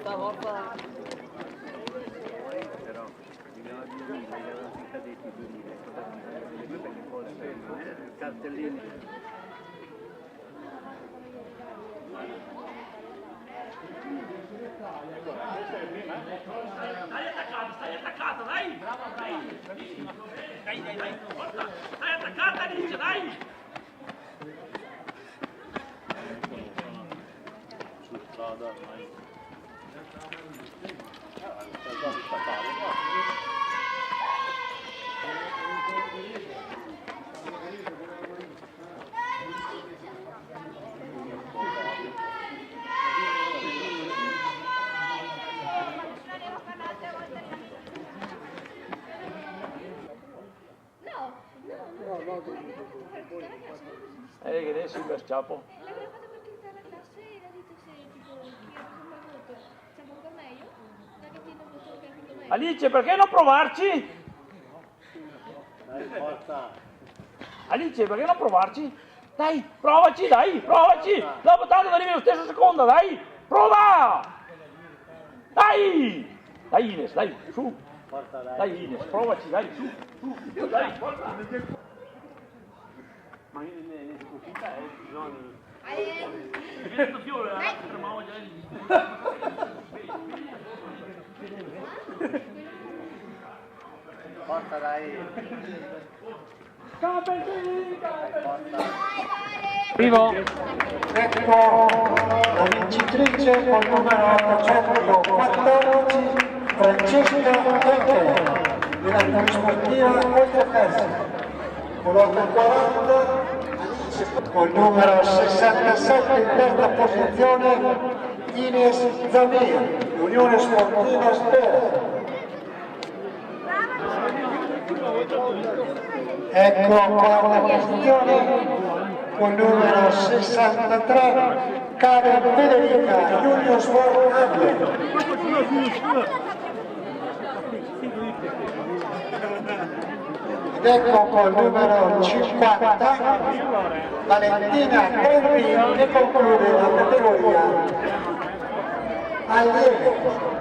Forza. Però bisogna dire che erano cadetti 2000, perché forse il cartellino. Stai attaccato, dai! Bravo, dai! Bravissima! Dai, forza! Stai attaccata, Alice, dai! Su strada ormai. Che adesso il sciapo. L'abbiamo fatto partire dalla classe e ha detto se tipo chi ha preso il voto ci ha voluto meglio, da che tiene il voto che ha vinto meglio. Alice, perché non provarci? Dai, forza! Alice, perché non provarci? Dai, provaci, dai, provaci! Dopo tanto arrivi allo stesso secondo, dai! Prova! Dai! Dai Ines, dai, su! Forza, dai! Dai Ines, provaci, dai, su, dai, forza! Ma nelle sconfitta è bisogno. Questo fiore, tremavo già lì. Forza, dai! Vivo! Ecco la vincitrice col numero 814 Francesca Tecche della Polisportiva Oltrepessa. Con l'840 col numero 67 in terza posizione Ines Zamir, Unione Sportiva Spera. Ecco quarta posizione con numero 63 Karen Federica, Junior Sport Adler. Ed ecco col numero 50 Valentina Terri che conclude la categoria allievi.